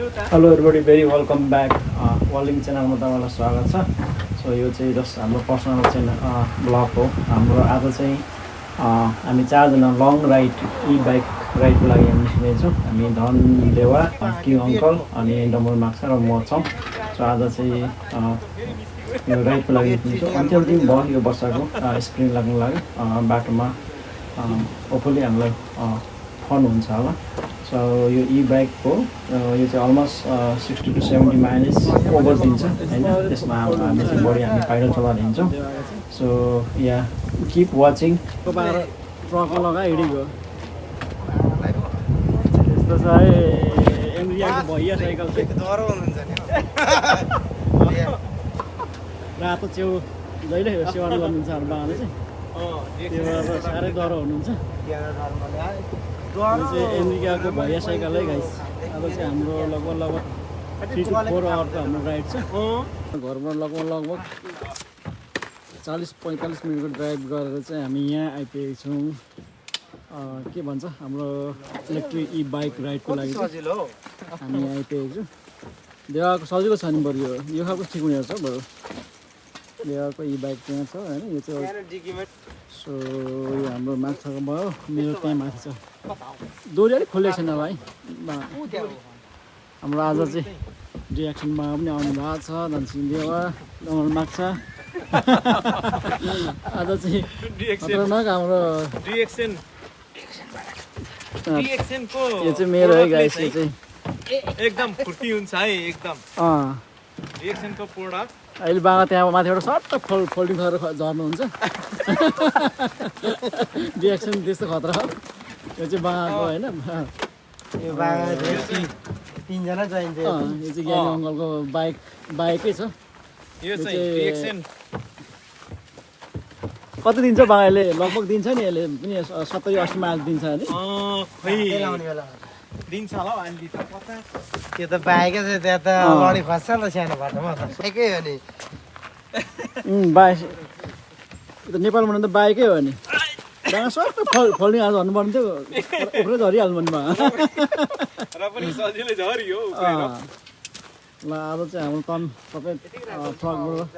Hello everybody very welcome back वर्ल्डिङ च्यानलमा तपाईँलाई स्वागत छ। सो यो चाहिँ जस्ट हाम्रो पर्सनल च्यानल ब्लग हो। हाम्रो आज चाहिँ हामी चारजना लङ राइड बाइक राइडको लागि हामी निस्किँदैछौँ। हामी धन देवा किङ अङ्कल अनि डमल माक्सा र म छौँ। सो आज चाहिँ यो राइडको लागि निस्किन्छौँ। अन्तिम दिन भयो यो वर्षको स्प्रिङ लाग्नु लाग्यो बाटोमा। होपफुली हामीलाई फन हुन्छ होला। सो यो बाइकको यो चाहिँ अलमोस्ट 60 to 70 माइलेज ओभर दिन्छ होइन। त्यसमा हामी चाहिँ बढी हामी पाइडल चलाएर हिँड्छौँ। सो या किप वाचिङ। ट्रकमा लगा हिँडेको यस्तो छ है एमरियाको भैया साइकल चाहिँ डह्रो हुनुहुन्छ नि। रातो च्याउ जहिले सेवा गर्नुहुन्छ हाम्रो बाबाले चाहिँ त्यो साह्रै डह्रो हुनुहुन्छ। अमेरिकाको भैया साइकल है गाइस। अब चाहिँ हाम्रो लगभग 3 to 4 आवरको हाम्रो राइड छ। घरबाट लगभग 40-45 मिनटको ड्राइभ गरेर चाहिँ हामी यहाँ आइपुगेको छौँ। के भन्छ हाम्रो इलेक्ट्रिक बाइक राइडको लागि हामी यहाँ आइपुगेको छौँ। देवाको सजिलो छ नि बरु यो खालको ठिक हुने रहेछ बरु। देवाको बाइक त्यहाँ छ होइन। यो चाहिँ सो यो हाम्रो माछाको भयो। मेरो त्यहाँ माथि छ दोरी अलिक खोलेको छैन भाइ। हाम्रो आज चाहिँ रियाक्सनमा पनि आउनु भएको छ धनसिंह देवा डमल माक्सा। आज चाहिँ खतरनाक हाम्रो रिएक्सनको यो चाहिँ मेरो है गाइस। यो चाहिँ एकदम फुर्ती हुन्छ है एकदम रिएक्सनको प्रोडक्ट। अहिले बाबा त्यहाँ माथिबाट सट्ट फोल्डिङ गरेर झर्नुहुन्छ। रिएक्सन त्यस्तो खतरा हो। यो चाहिँ बाबाको होइन। यो तीनजना चाहिन्छ। यो चाहिँ ज्ञानी अङ्कलको बाइकै छ। यो चाहिँ रिएक्सन कति दिन्छ बाबाले लगभग दिन्छ नि यसले पनि 70-80 माइल दिन्छ नि। खै दिन्छ होला हौ अलि त पता। त्यो त बाइकै छ त्यहाँ त अगाडि खस्छ नि त सानो बाटोमा त बाइकै हो नि। बाइक यो त नेपालमा त बाइकै हो नि। बाबा सबै फोल्डिङ आज भन्नुपर्ने थियो उफ्रै झरिहाल्नु नि बाबा। र पनि सजिलै झरियो ल अब चाहिँ हाम्रो टन सबै ट्रकबाट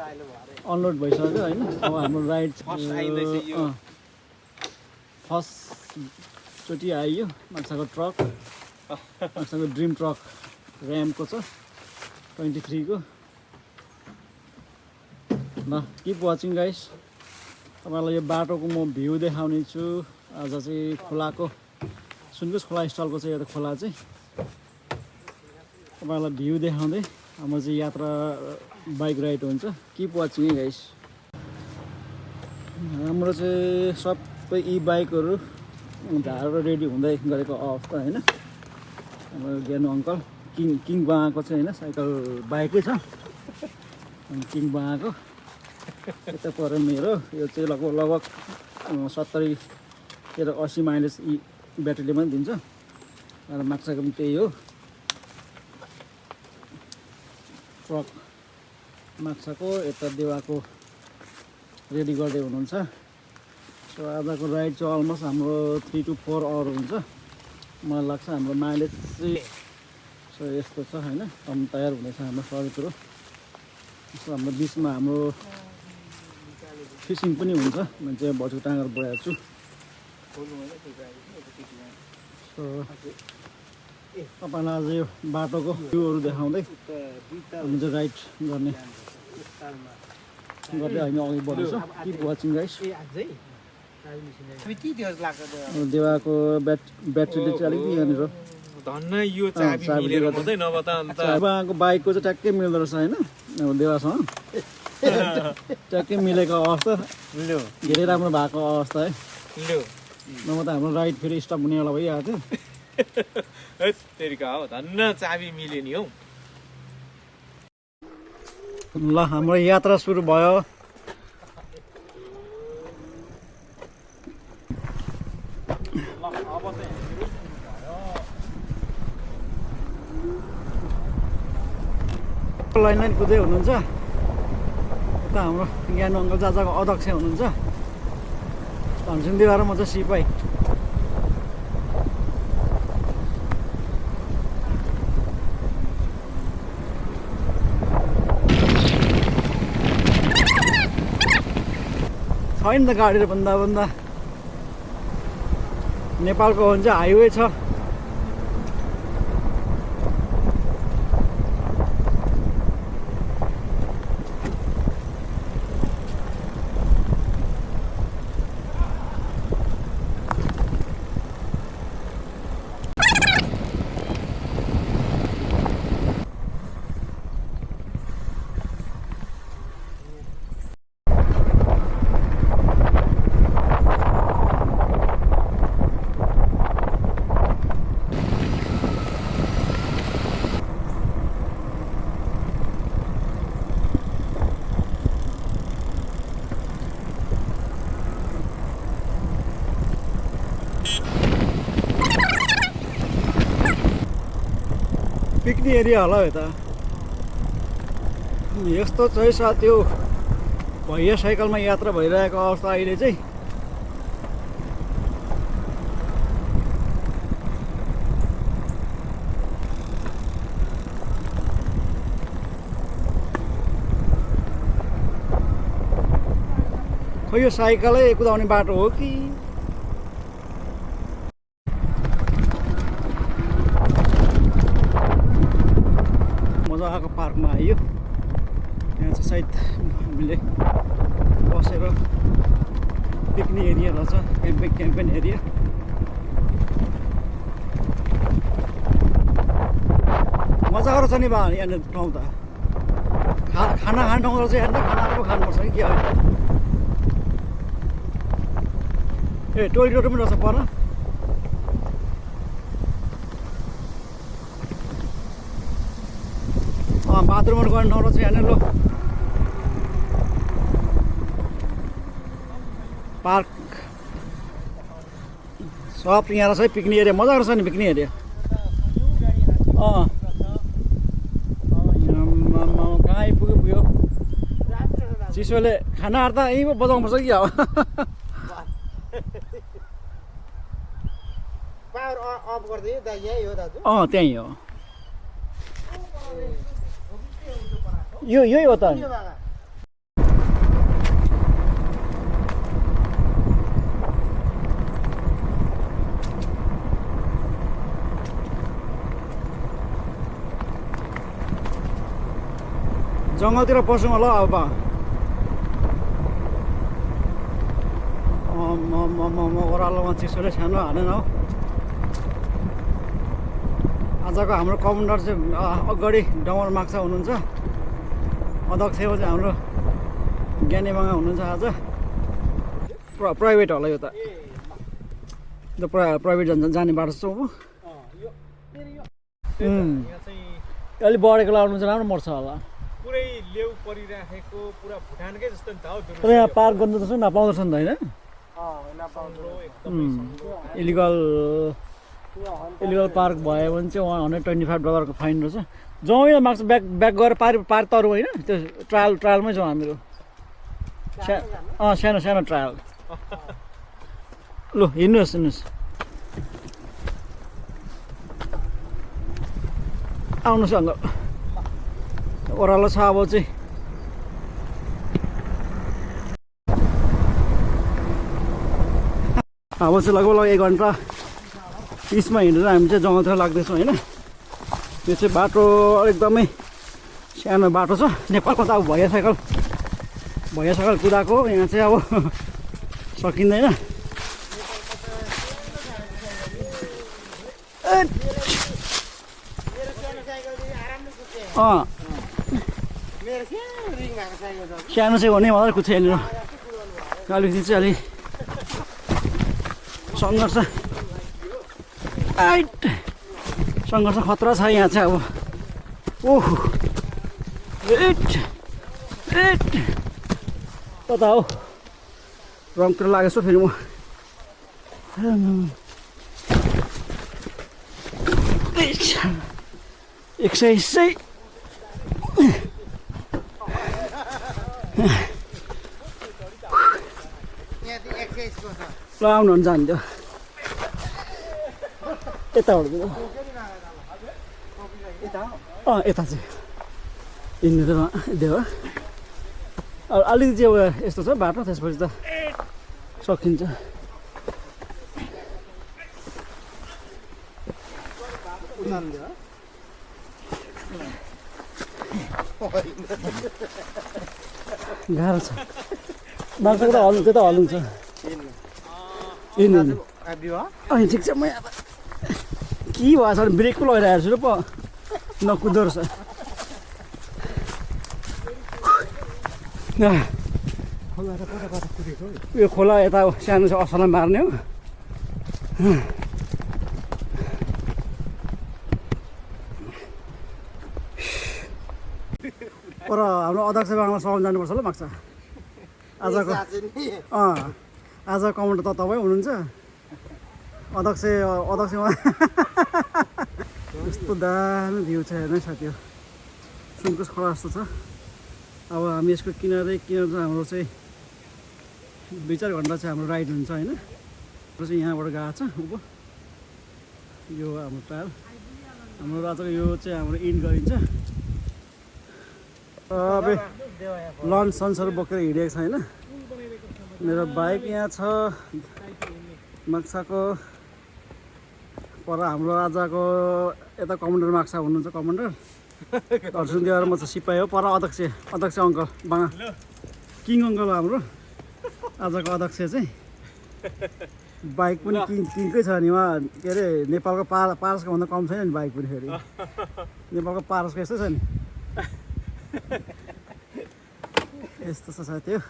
अनलोड भइसक्यो होइन। अब हाम्रो राइड फर्स्टचोटि आइयो माछाको ट्रक। माछाको ड्रिम ट्रक ऱ्यामको छ 23 को। ल किप वाचिङ गाइस। तपाईँलाई यो बाटोको म भ्यू देखाउने छु। आज चाहिँ खोलाको सुनकोस खोला स्टलको चाहिँ यो खोला चाहिँ तपाईँलाई भ्यू देखाउँदै हाम्रो चाहिँ यात्रा बाइक राइड हुन्छ। किप वाचिङ है गाइस। हाम्रो चाहिँ सबै बाइकहरू झारेर रेडी हुँदै गरेको अवस्था होइन। हाम्रो ज्ञानु अङ्कल किङ बाबाको चाहिँ होइन साइकल बाइकै छ। किङ बाबाको यता पर मेरो यो चाहिँ लगभग 70-80 माइलेज ब्याट्रीले पनि दिन्छ। र माक्साको पनि त्यही हो। ट्रक माक्साको यता देवाको रेडी गर्दै हुनुहुन्छ। सो आजको राइड चाहिँ अलमोस्ट हाम्रो 3 to 4 आवर हुन्छ मलाई लाग्छ। हाम्रो माइलेज चाहिँ सो यस्तो छ होइन। कम तयार हुनेछ हाम्रो सबै कुरो। सो हाम्रो बिचमा हाम्रो फिसिङ पनि हुन्छ। मान्छे भटु टाँगर बोयाएको छु। सो तपाईँलाई आज यो बाटोको भ्यूहरू देखाउँदै हामी चाहिँ राइड गर्दै हामी अघि बढ्दैछ। Keep watching guys. देवाको ब्याट्रीले चाहिँ अलिकति यहाँनिर धन्न यो चाबी मिलेर मात्रै नभए त अन्त बाबाको बाइकको चाहिँ ट्याक्कै मिल्दो रहेछ होइन। अब देवासँग ट्याक्कै मिलेको अवस्था धेरै राम्रो भएको अवस्था है। नभए त हाम्रो राइड फेरि स्टप हुनेवाला भइहाल्छ। तेरिका हो धन्न चाबी मिल्यो नि हौ। ल हाम्रो यात्रा सुरु भयो। लाइन कुदै हुनुहुन्छ। यता हाम्रो ज्ञानु अङ्कल जाजाको अध्यक्ष हुनुहुन्छ। धनसिंह देवा र म चाहिँ सिपाही। छैन त गाडी भन्दा नेपालको हो भने चाहिँ हाइवे छ। पिकनिक एरिया होला यता। यस्तो चाहिँ त्यो भैया साइकलमा यात्रा भइरहेको अवस्था अहिले चाहिँ। खै यो साइकलै कुदाउने बाटो हो कि? मजाको पार्कमा आइयो। यहाँ चाहिँ सायद हामीले बसेर पिकनिक एरिया रहेछ, क्याम्पेन एरिया। मजाको रहेछ नि बा यहाँनिर ठाउँ त। खाना खाने ठाउँ रहेछ यहाँनिर। खानाहरू पो खानुपर्छ कि के हो? ए टोइलेटहरू पनि रहेछ पर। बाथरुमहरू गर्ने ठाउँ रहेछ यहाँनिर। लो पार्क सब यहाँ रहेछ है। पिकनिक एरिया मजाको रहेछ नि पिकनिक एरिया। कहाँ आइपुग्यो चिसोले। खानाहरू त यहीँ पो बजाउनुपर्छ कि अब। त्यहीँ हो। यही हो त। जङ्गलतिर पसौँ होला अब। ओह्रालोमा चिसोले सानो हालेन हो। आजको हाम्रो कमान्डर चाहिँ अगाडि डमर माक्सा हुनुहुन्छ। अध्यक्षमा चाहिँ हाम्रो ज्ञानेबाङा हुनुहुन्छ आज। प्राइभेट होला यो त। प्राइभेट जाने बाटो छ। अलिक बढेको लाउनु चाहिँ राम्रो मर्छ होला। पुरै लेउ परिराखेको पुरा भुटानकै जस्तो नि त हो। तर यहाँ पार्क गर्नु त नपाउँदो रहेछ नि त होइन? इलिगल पार्क भयो भने चाहिँ $125 फाइन रहेछ। जाउँ यहाँ मार्क्स ब्याक गरेर पार तरु होइन? त्यो ट्रायलमै जाउँ हामीहरू। सानो ट्रायल। लु हिँड्नुहोस्। आउनुहोस् अङ्कल। ओह्रालो छ अब चाहिँ। अब चाहिँ लगभग 1 घन्टा 30मा हिँडेर हामी चाहिँ जङ्गलतिर लाग्दैछौँ होइन? यो चाहिँ बाटो एकदमै सानो बाटो छ। नेपालको त अब भैया साइकल कुदाएको। यहाँ चाहिँ अब सकिँदैन। सानो चाहिँ हो नि मजाले कुद्छ यहाँनिर। कालिम्पोङ चाहिँ अलि सङ्घर्ष खतरा छ यहाँ चाहिँ अब। ओह कता हो रङतिर लागेको छु फेरि म। एक्सर्साइज चाहिँ ल आउनु भने जान्थ्यो यताबाट। यता चाहिँ हिँड्नु त देऊ अलिकति चाहिँ यस्तो छ बाटो त्यसपछि त सकिन्छ गाह्रो छ बाटो त हल्नु त्यो त हल्नु छ अनि ठिक छ म यहाँ के भएछ भने ब्रेक पो लगाइरहेको छु र पो नकुद्दो रहेछ यो खोला यता सानो छ असला मार्ने हो पर हाम्रो अध्यक्ष बाङमा सहन जानुपर्छ ल माग्छ आजको आज कमान्डर त तपाईँ हुनुहुन्छ अध्यक्षमा यस्तो दामी भ्यू छ हेर्नु साथी हो सुनकोस खोला जस्तो छ अब हामी यसको किनारै किनार हाम्रो चाहिँ 2-4 घन्टा चाहिँ हाम्रो राइड हुन्छ होइन र चाहिँ यहाँबाट गएको छ उँभो यो हाम्रो ट्रायल हाम्रो आजको यो चाहिँ हाम्रो इन्ड गरिन्छ अब लन्च सन्चहरू बोकेर हिँडेको छ होइन मेरो बाइक यहाँ छ माक्साको पर हाम्रो आजको यता कमान्डर माक्सा हुनुहुन्छ कमान्डर अर्जुन देवर म चाहिँ सिपाही हो पर अध्यक्ष अङ्कल बाङा किङ अङ्कल हो हाम्रो आजको अध्यक्ष चाहिँ बाइक पनि किङकै छ नि उहाँ के अरे नेपालको पारसको भन्दा कम छैन नि बाइक पनि फेरि नेपालको पारसको यस्तै छ नि यस्तो छ साथी हो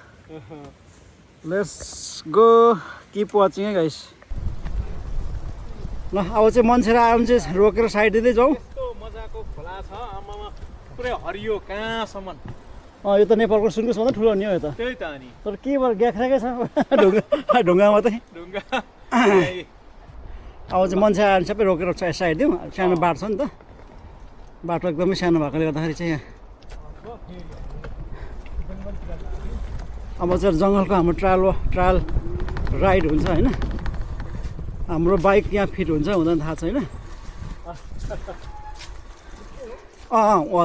लेट्स गो किप वाचिङ है गाइस ल अब चाहिँ मान्छेहरू आयो भने चाहिँ रोकेर साइड दिँदै जाउँ यस्तो मजाको खोला छ आमामा पुरै हरियो कहाँसम्म यो त नेपालको सुनकोसभन्दा ठुलो नि हो यो त त्यही त अनि तर के भयो ग्याख्राकै छ ढुङ्गा मात्रै ढुङ्गा अब चाहिँ मान्छे आयो भने सबै रोकेर साइड दिउँ सानो बाटो छ नि त बाटो एकदमै सानो भएकोले गर्दाखेरि चाहिँ यहाँ अब चाहिँ जङ्गलको हाम्रो ट्रायल राइड हुन्छ होइन हाम्रो बाइक यहाँ फिट हुन्छ हुँदैन थाहा छैन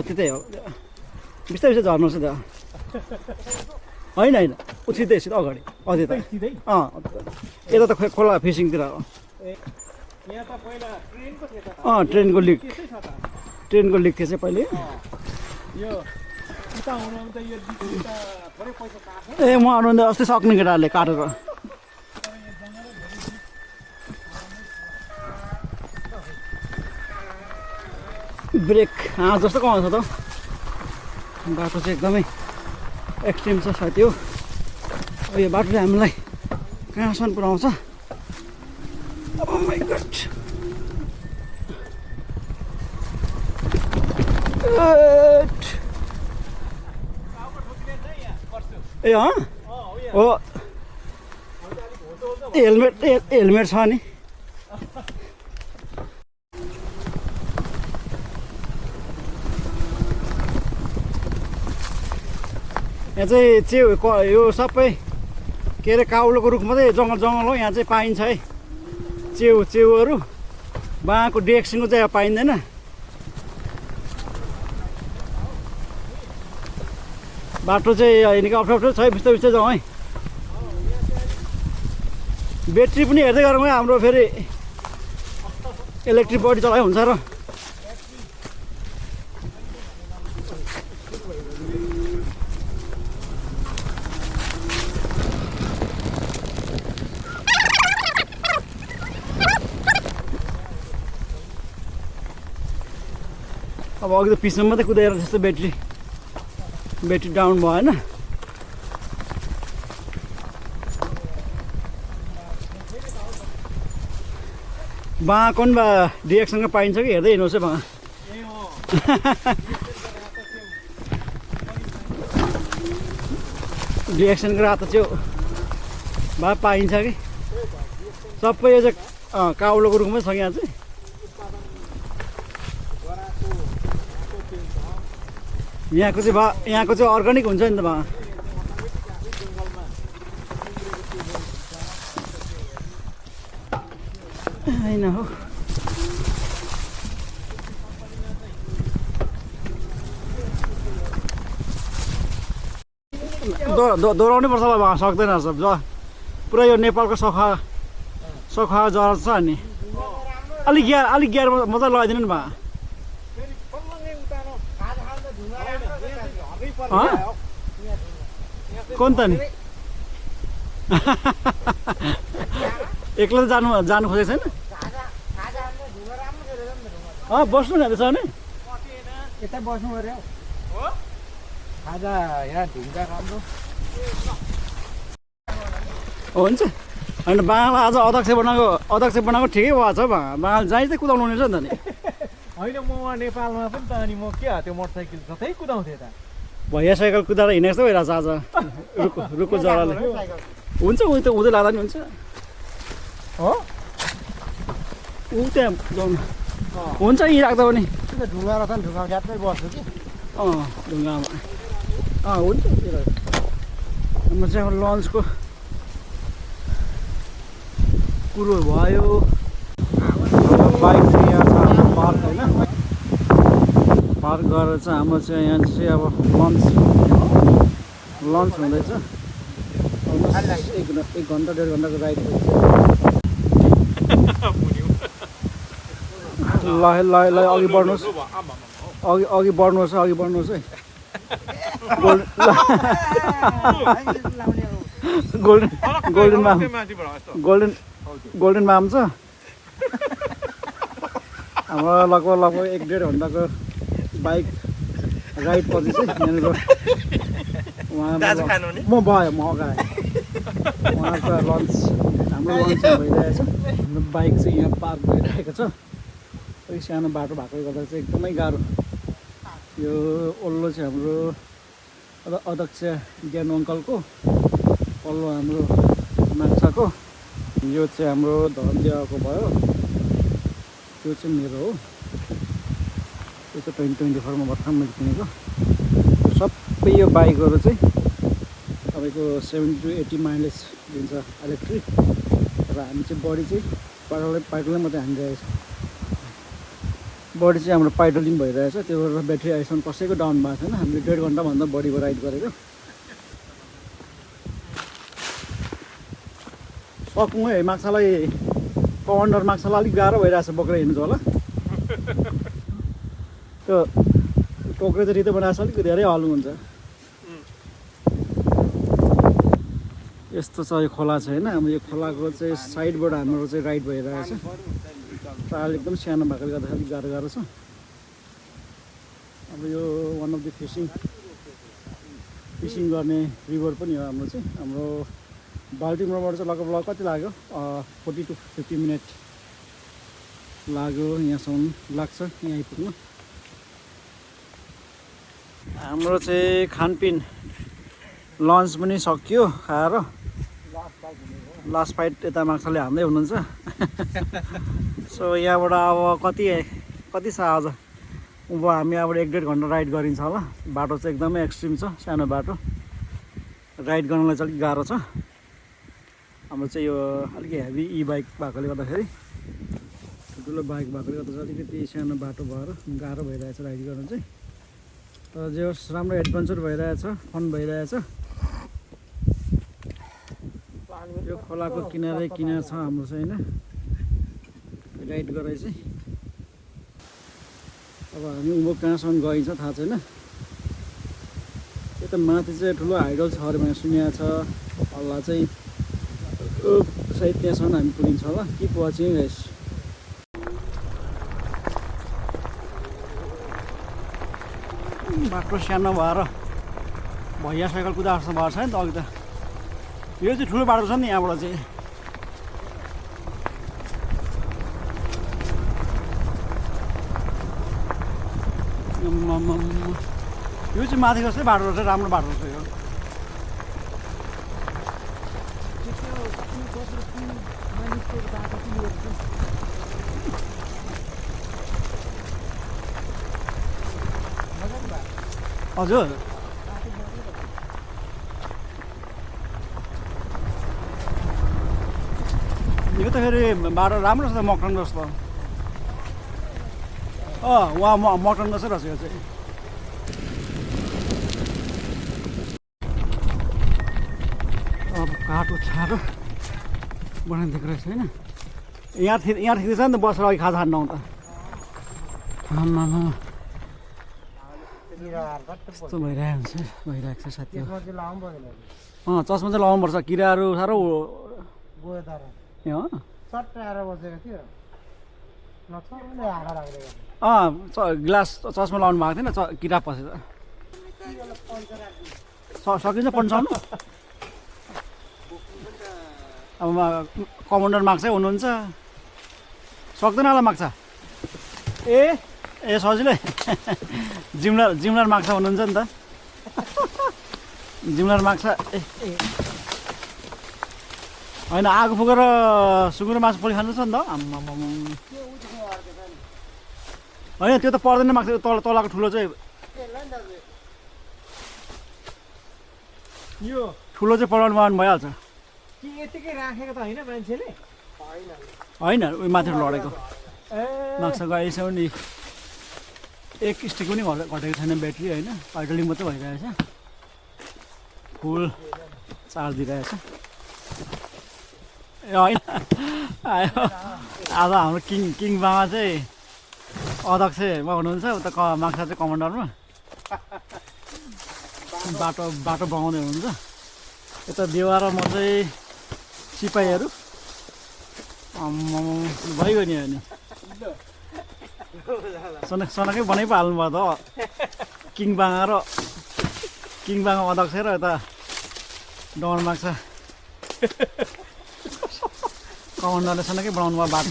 त्यतै हो बिस्तारै बिस्तारै झर्नुहोस् त होइन सिधै अगाडि त्यता यता त खोला फिसिङतिर हो ट्रेनको लिक थियो चाहिँ पहिले ए म आउनु अस्ति सक्ने केटाहरूले काटेर ब्रेक जस्तो कमाउँछ त बाटो चाहिँ एकदमै एक्सट्रिम छ साथी हो यो बाटो चाहिँ हामीलाई कहाँसम्म पुऱ्याउँछ ए हो हेलमेट छ नि यहाँ चाहिँ यो सबै के अरे काउलोको रुख मात्रै जङ्गल हो यहाँ चाहिँ पाइन्छ है चेउहरू बाँको डेक्सिङको चाहिँ पाइँदैन बाटो चाहिँ निकै अप्ठ्यारो छ बिस्तारै जाउँ है ब्याट्री पनि हेर्दै गरौँ है हाम्रो फेरि इलेक्ट्रिक बडी चलाइ हुन्छ र अब अघि त पिछमा मात्रै कुदाएर त्यस्तो ब्याट्री डाउन भएन बाँको नि बा डिएक्सनको पाइन्छ कि हेर्दै हिँड्नुहोस् है बाँ डिएक्सनको रातो चाहिँ भए पाइन्छ कि सबै यो चाहिँ काउलोको रुखमै छ यहाँ चाहिँ यहाँको चाहिँ अर्ग्यानिक हुन्छ नि त बा होइन हो दोहोऱ्याउनै पर्छ होला सक्दैन रहेछ पुरा यो नेपालको सखा जरा छ नि अलिक गियर मजा लगाइदिनु नि बा कोन त नि एक्लै जानु खोजेको छैन बस्नु न त्यसो भने यता बस्नु पर्यो खाजा यहाँ ढुङ्गा राम्रो हुन्छ होइन बाँगाल आज अध्यक्ष बनाएको ठिकै भएको छ बाँगाल जहीँ चाहिँ कुदाउनु हुनेछ नि त नि होइन म वहाँ नेपालमा पनि त अनि म के त्यो मोटरसाइकल जतै कुदाउँथेँ त भैया साइकल कुदाएर हिँडेको जस्तो भइरहेछ आज रुखको जराले हुन्छ उयो त उँधै लाँदा नि हुन्छ हो ऊ त्यहाँ जाउनु हुन्छ यहीँ राख्दा पनि ढुङ्गा रहेछ नि ढुङ्गा ग्यापमै बस्छु कि ढुङ्गामा हुन्छ हाम्रो चाहिँ अब लन्चको कुरो भयो बाइक चाहिँ यहाँ छ पार्क होइन पार्क गरेर चाहिँ हाम्रो चाहिँ यहाँ चाहिँ अब लन्च हुँदैछ एक घन्टा 1.5 घन्टाको राइड ल अघि बढ्नुहोस् अघि बढ्नुहोस् है गोल्डन माम छ हाम्रो लगभग 1.5 घन्टाको बाइक राइड पछि चाहिँ यहाँनिर म अगाएँ उहाँको लन्च हाम्रो लन्च भइरहेछ हाम्रो बाइक चाहिँ यहाँ पार्क भइरहेको छ अलिक सानो बाटो भएकोले गर्दा चाहिँ एकदमै गाह्रो यो ओल्लो चाहिँ हाम्रो अध्यक्ष ज्ञान अङ्कलको पल्लो हाम्रो माछाको यो चाहिँ हाम्रो धनदेवाको भयो त्यो चाहिँ मेरो हो त्यो चाहिँ 2024 मा भर्खर मैले किनेको सबै यो बाइकहरू चाहिँ तपाईँको 70 to 80 माइलेज दिन्छ इलेक्ट्रिक र हामी चाहिँ बडी चाहिँ पाइडलै मात्रै हानिरहेको छ बडी चाहिँ हाम्रो पाइडलिङ भइरहेछ त्यो भएर ब्याट्री अहिलेसम्म कसैको डाउन भएको छैन हामीले 1.5 घन्टाभन्दा बडीको राइड गरेको सकौँ है माछालाई कमान्डर माछालाई अलिक गाह्रो भइरहेछ बोकेर हिँड्नु छ होला त्यो टोक्रे चाहिँ रितो बनाएको छ अलिक धेरै हल्नु हुन्छ यस्तो छ यो खोला चाहिँ होइन हाम्रो यो खोलाको चाहिँ साइडबाट हाम्रो चाहिँ राइड भइरहेछ ताल एकदम सानो भएकोले गर्दा अलिक गाह्रो छ अब यो वान अफ द फिसिङ गर्ने रिभर पनि हो हाम्रो चाहिँ हाम्रो बाल्टिमोरबाट चाहिँ लगभग कति लाग्यो 40 to 50 मिनट लाग्यो यहाँसम्म लाग्छ यहाँ आइपुग्नु हाम्रो चाहिँ खानपिन लन्च पनि सकियो खाएर लास्ट फाइट यता माछाले हान्दै हुनुहुन्छ सो यहाँबाट अब कति छ आज अब हामी अब 1.5 घन्टा राइड गरिन्छ होला बाटो चाहिँ एकदमै एक्सट्रिम छ सानो बाटो राइड गर्नलाई चाहिँ अलिक गाह्रो छ हाम्रो चाहिँ यो अलिक हेभी ई बाइक भएकोले गर्दाखेरि ठुलो बाइक भएकोले गर्दा चाहिँ अलिकति सानो बाटो भएर गाह्रो भइरहेछ राइड गर्न चाहिँ तर जे होस् राम्रो एडभेन्चर भइरहेछ फन भइरहेछ यो खोलाको किनारै किनार छ हाम्रो चाहिँ होइन राइड गराइ चाहिँ अब हामी उँभो कहाँसम्म गइन्छ थाहा छैन त्यो त माथि चाहिँ ठुलो हाइडल छ अरे भनेर सुनेको छ हल्ला चाहिँ सायद त्यहाँसम्म हामी पुगिन्छ होला किप वाचिङ गाइस बाटो सानो भएर भैया साइकल कुदाएको जस्तो भएको छ नि त अघि त यो चाहिँ ठुलो बाटो छ नि यहाँबाट चाहिँ यो चाहिँ माथि जस्तै बाटो रहेछ राम्रो बाटो रहेछ यो हजुर यो त फेरि बाटो राम्रो छ त मकटन जस्तो वहाँ मकटन जस्तै रहेछ यो चाहिँ काठो छाडो बनाइदिएको रहेछ होइन यहाँ ठिकै छ नि त बसेर अघि खाजा खान आउँदा आमामा यस्तो भइरहेको छ साथी चस्मा चाहिँ लगाउनुपर्छ किराहरू साह्रो ए हो ग्लास चस्मा लगाउनु भएको थिएन किरा पसेर सकिन्छ पन्साउनु अब कमान्डर माग्छै हुनुहुन्छ सक्दैन होला माग्छ ए सजिलै जिम्लर माग्छ हुनुहुन्छ नि त जिम्लर माग्छ ए होइन आगो फुकेर सुँगुर मासु पोली खानु छ नि त होइन त्यो त पर्दैन माग्छ तलको ठुलो चाहिँ यो ठुलो चाहिँ पढाउनु भइहाल्छ कि यतिकै राखेको त होइन मान्छेले होइन उयो माथि लडेको नक्सा गएछ नि एक स्टिक पनि घटेको छैन ब्याट्री होइन पाइटलिङ मात्रै भइरहेछ फुल चार्ज दिइरहेछ ए होइन आयो आज हाम्रो किङ बाबा चाहिँ अध्यक्षमा हुनुहुन्छ उता माक्सा चाहिँ कमान्डरमा बाटो बनाउँदै हुनुहुन्छ यता देवा र म चाहिँ सिपाहीहरू भइगयो नि होइन सनकै बनाइ पो हाल्नुभयो त किङ बाङा अध्यक्ष र यता डमर माग्छ कमान्डरले सनकै बनाउनु भयो बाटो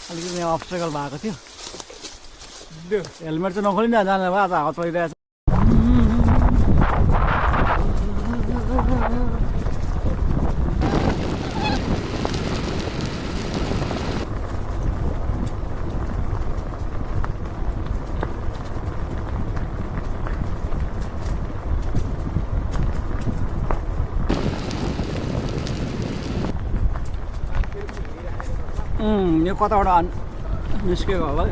अलिकति यहाँ अब्स्ट्रकल भएको थियो हेलमेट चाहिँ नखोली नै जाने भयो आज हावा चलिरहेछ यो कताबाट निस्केको होला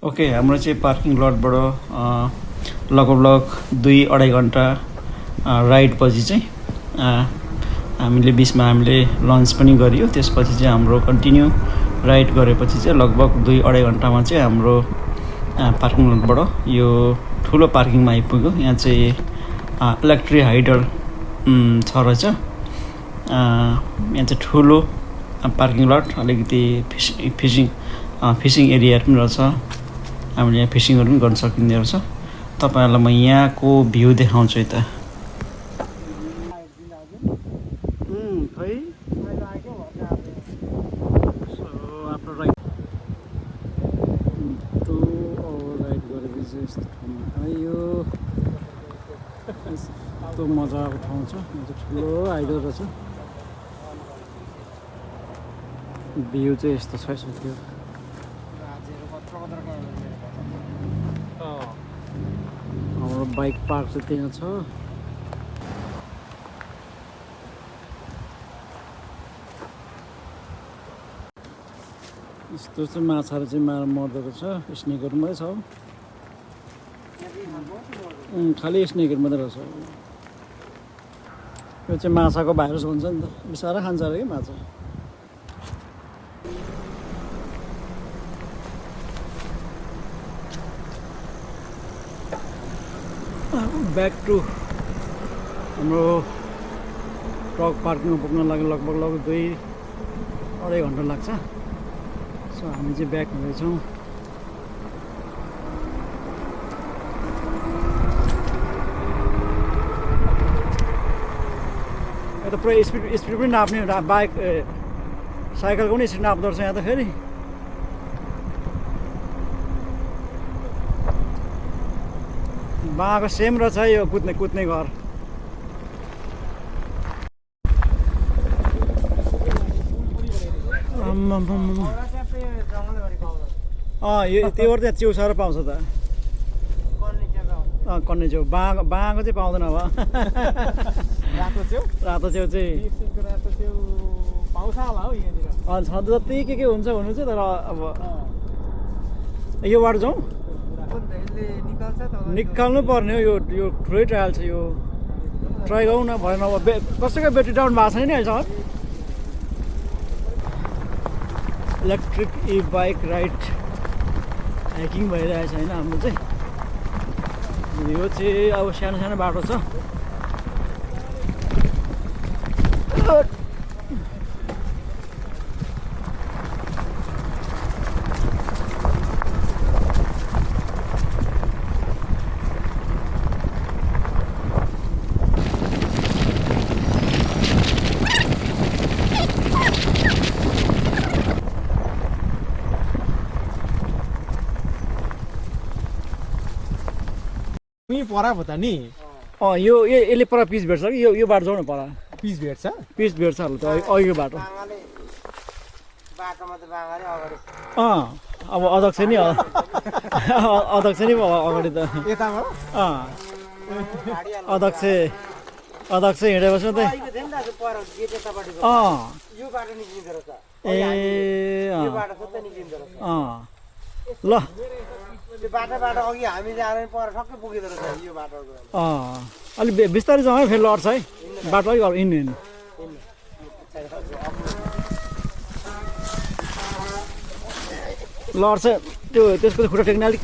ओके हाम्रो चाहिँ पार्किङ लटबाट लगभग 2-2.5 घन्टा राइडपछि चाहिँ हामीले बिचमा हामीले लन्च पनि गरियो त्यसपछि चाहिँ हाम्रो कन्टिन्यू राइड गरेपछि चाहिँ लगभग 2-2.5 घन्टामा चाहिँ हाम्रो पार्किङ लटबाट यो ठुलो पार्किङमा आइपुग्यो यहाँ चाहिँ इलेक्ट्रिक हाइडल छ रहेछ यहाँ चाहिँ ठुलो पार्किङ लट अलिकति फिसिङ एरियाहरू पनि रहेछ हामीले यहाँ फिसिङहरू पनि गर्न सकिँदो रहेछ तपाईँहरूलाई म यहाँको भ्यू देखाउँछु यता यस्तो मजाको ठाउँ छ ठुलो हाइडल रहेछ भ्यू चाहिँ यस्तो छ त्यो हाम्रो बाइक पार्क चाहिँ त्यहाँ छ यस्तो चाहिँ माछाहरू चाहिँ मर्दो रहेछ स्नेकहरू मात्रै छ खालि स्नेकहरू मात्रै रहेछ यो चाहिँ माछाको भाइरस हुन्छ नि त बिसारा खान्छ अरे कि माछा ब्याक टु हाम्रो ट्रक पार्किङमा पुग्न लागि लगभग 2-2.5 घन्टा लाग्छ सो हामी चाहिँ ब्याक हुँदैछौँ यता पुरै स्पिड पनि नाप्ने बाइक साइकलको पनि स्पिड नाप्दो रहेछ यहाँ त फेरि बाँको सेम रहेछ यो कुद्ने घर यो त्यही भएर त्यहाँ च्याउ पाउँछ त कन्ने च्याउ बाँको चाहिँ पाउँदैन अब रातो च्याउ रातो च्याउ चाहिँ रातो च्याउ पाउँछ होला हौ यहाँनिर छ जति के हुन्छ हुनु चाहिँ तर अब यो बाटो जाउँ निकाल्नु पर्ने हो यो ठुलै ट्रायल छ यो ट्राई गरौँ न भएन अब कसैको ब्याट्री डाउन भएको छैन नि अहिलेसम्म इलेक्ट्रिक ई बाइक राइड हाइकिङ भइरहेछ होइन हाम्रो चाहिँ यो चाहिँ अब सानो सानो बाटो छ परा पो त नि यो यसले पर पिच भेट्छ कि यो बाटो जाउँ न पर पिस भेट्छ पिच भेट्छ होला त अघिको बाटो बाटोमा त बाङ्गाले अगाडि अब अध्यक्ष नि अध्यक्ष नि अगाडि त यताबाट अध्यक्ष हिँडेपछि त यो बाटो निक्लिँदो रहेछ ए बाटो सबै निक्लिँदो रहेछ ल त्यो बाटोबाट अघि हामी जाने पर ठक्कै पुगिँदो रहेछ यो बाटो अलिक बिस्तारै जाउँ है फेरि लड्छ है बाटो अलिक हिँड्नु लड्छ त्यो त्यसको खुट्टा टेक्ने अलिक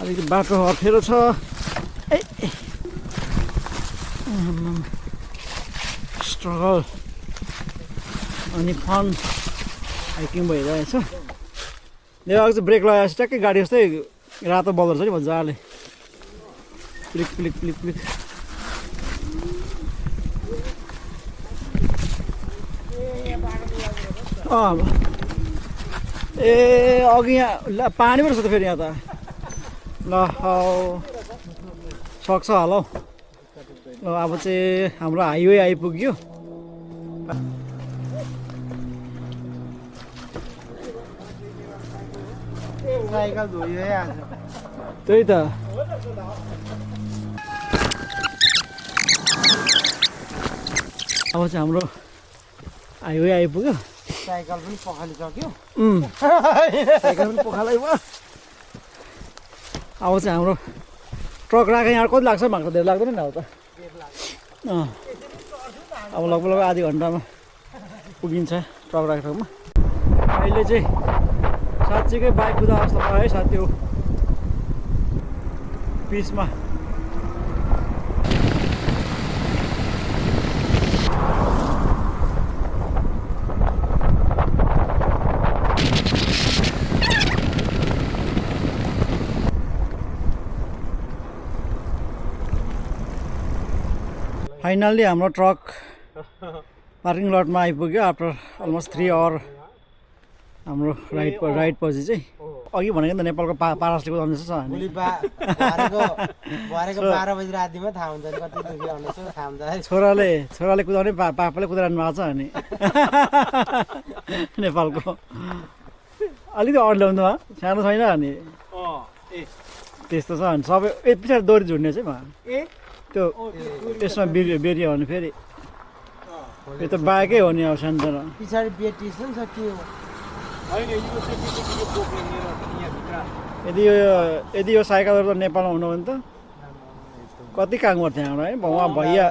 अलिक बाटो अप्ठ्यारो छ स्ट्रगल अनि फन हाइकिङ भइरहेछ देवाको चाहिँ ब्रेक लगाएपछि ट्याक्कै गाडी जस्तै रातो बल्दो रहेछ नि मजाले प्लिक प्लिक प्लिक प्लिक ए अघि यहाँ पानी पो रहेछ त फेरि यहाँ त ल सक्छ होला हौ ल अब चाहिँ हाम्रो हाइवे आइपुग्यो साइकल धोयो आज त्यही त अब चाहिँ हाम्रो हाइवे आइपुग्यो साइकल पनि पखालिसक्यो साइकल पनि पोखालै भयो अब चाहिँ हाम्रो ट्रक राखेर यहाँ कति लाग्छ भएको धेरै लाग्दैन नि अब त अब लगभग आधी घन्टामा पुगिन्छ ट्रक राखेको ठाउँमा अहिले चाहिँ साँच्चीकै बाइक कुदा जस्तो भयो है साथी हो पिचमा फाइनल्ली हाम्रो ट्रक पार्किङ लटमा आइपुग्यो आफ्टर अलमोस्ट 3 आवर हाम्रो राइड पछि चाहिँ अघि भनेको नि त नेपालको पारसले कुदाउने छ हामी भरेको 12 बजी रातिमा थाहा हुन्छ कति दुखी हुनेछ थाहा हुन्छ छोराले कुदाउने पापाले कुदाइरहनु भएको छ अनि नेपालको अलिकति अड ल्याउनु भयो सानो छैन अनि त्यस्तो छ अनि सबै पछाडि डोरी झुड्ने चाहिँ त्यो त्यसमा बेरियो भने फेरि यो त बाइकै हो नि अब सानो पछाडि बेटिस पनि छ के हो यदि यो साइकलहरू त नेपालमा हुनु भने त कति काम गर्थ्यो हाम्रो है उहाँ भैया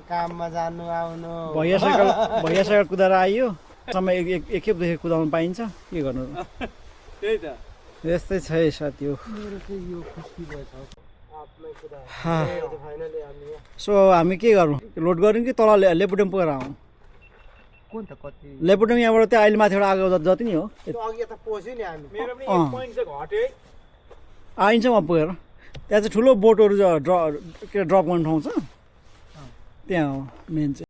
काममा जानु आउनु भैया साइकल कुदाएर आइयो समय एकखेप दुखेप कुदाउनु पाइन्छ के गर्नु त्यही त यस्तै छ है साथी हो सो हामी के गरौँ लोड गऱ्यौँ कि तल लेपुटम पुगेर आउँ कुन त कति लेपुटम यहाँबाट त्यहाँ अहिले माथिबाट आएको जति नि हो अघि त पस्यो नि हामी मेरो पनि 1 पोइन्ट चाहिँ घट्यो है आइन्छ वहाँ पुगेर त्यहाँ चाहिँ ठुलो बोटहरू ड्रप गर्ने ठाउँ छ त्यहाँ हो मेन चाहिँ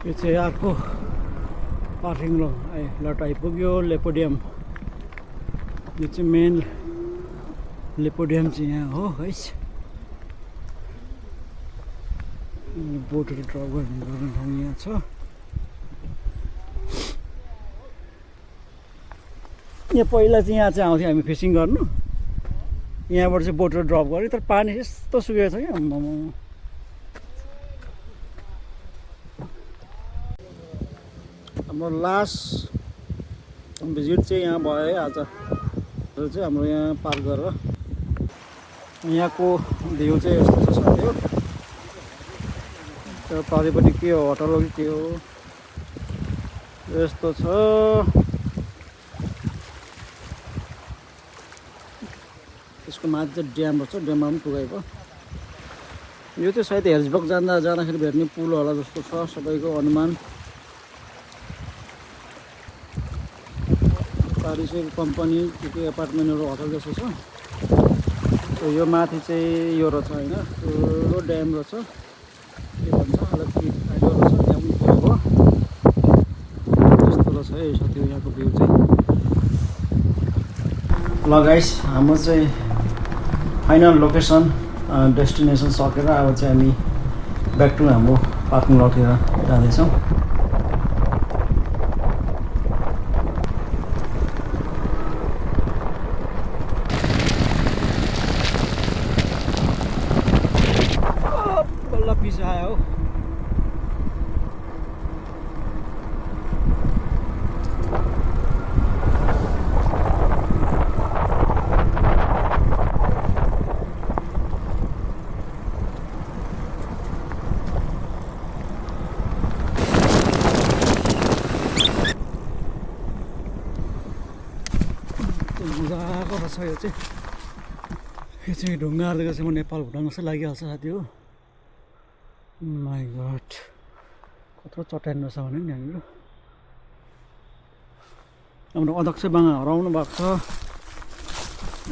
यो चाहिँ अर्को पार्किङ लट आइपुग्यो लेपोडियम। यो चाहिँ मेन लेपोडियम चाहिँ यहाँ हो है। बोटहरू ड्रप गर्ने ठाउँ यहाँ छ। यहाँ पहिला चाहिँ यहाँ चाहिँ आउँथ्यो हामी फिसिङ गर्नु। यहाँबाट चाहिँ बोटहरू ड्रप गऱ्यो तर पानी यस्तो सुकेको छ क्या। हाम्रो लास्ट भिजिट चाहिँ यहाँ भयो है आज चाहिँ हाम्रो यहाँ पार्क गरेर। यहाँको भ्यू चाहिँ यस्तो छ साथी हो। त्यो तलपट्टि के हो होटल हो कि के हो यस्तो छ। त्यसको माथि चाहिँ ड्याम रहेछ, ड्याममा पनि पुगेको। यो चाहिँ सायद हेल्सबर्ग जाँदाखेरि भेट्ने पुल होला जस्तो छ सबैको अनुमान। पारिसको कम्पनी के एपार्टमेन्टहरू होटल जस्तो छ। यो माथि चाहिँ यो रहेछ होइन, ठुलो ड्याम रहेछ। के भन्छ अलग्गै आइडिया रहेछ, त्यहाँ पनि पुगेको त्यस्तो रहेछ है साथी यहाँको भ्यू चाहिँ। ल गाइस, हाम्रो चाहिँ फाइनल लोकेसन डेस्टिनेसन सकेर अब चाहिँ हामी ब्याक टु हाम्रो पार्किङ लटतिर जाँदैछौँ। बल्ल पिस आयो हो। मजाको रहेछ यो चाहिँ ढुङ्गाहरू चाहिँ म नेपाल भुटान जस्तो लागिहाल्छ साथी हो। माई गड कत्रो चट्यान रहेछ भने नि हाम्रो। हाम्रो अध्यक्ष बाङा हराउनु भएको छ।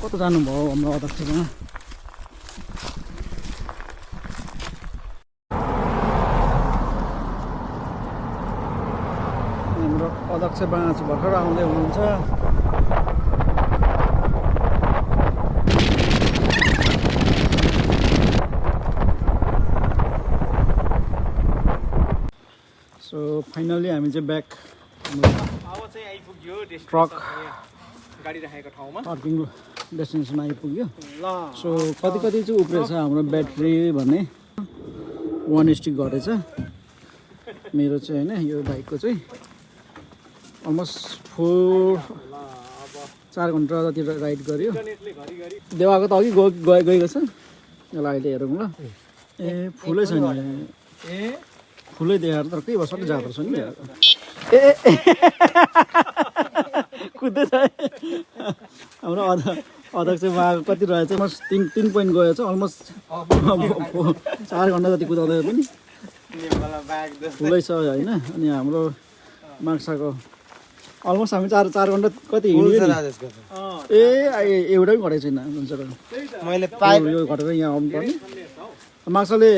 कता जानुभयो हाम्रो अध्यक्ष बाङा? हाम्रो अध्यक्ष बाङा चाहिँ भर्खर आउँदै हुनुहुन्छ। सो फाइनली हामी चाहिँ ब्याक ट्रक गाडी राखेको ठाउँमा पार्किङ डेस्टिनेसन आइपुग्यो। सो कति चाहिँ उब्रेछ हाम्रो ब्याट्री भन्ने 1 गरेछ मेरो चाहिँ होइन। यो बाइकको चाहिँ अलमोस्ट 4 घन्टा जति राइड गऱ्यो। देवाको त अघि गएको छ। यसलाई अहिले हेरौँ ल। ए फुलै छ नि, फुलै देखाएर तर केही वर्षले जाँदो रहेछ नि। ए कुद्दैछ हाम्रो अध्यक्ष उहाँको कति रहेछ? अलमोस्ट 3 पोइन्ट गयो छ। अलमोस्ट 4 घन्टा जति कुदाउँदै पनि फुलै छ होइन। अनि हाम्रो मार्क्साको अलमोस्ट हामी 4 घन्टा कति हिँड्यो नि। ए एउटा पनि घटेको छैन मैले यो घटेर यहाँ आउनु पर्ने। मार्क्सले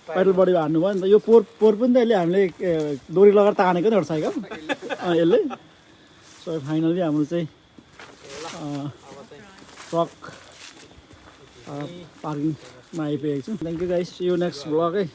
पाइडल बडी हान्नु भयो नि त। यो पोर पनि त यसले हामीले डोरी लगाएर तानेको नि एउटा साइकल यसले। सो फाइनली हाम्रो चाहिँ ट्रक पार्किङमा आइपुगेको छु। Thank you guys, see you next blog है।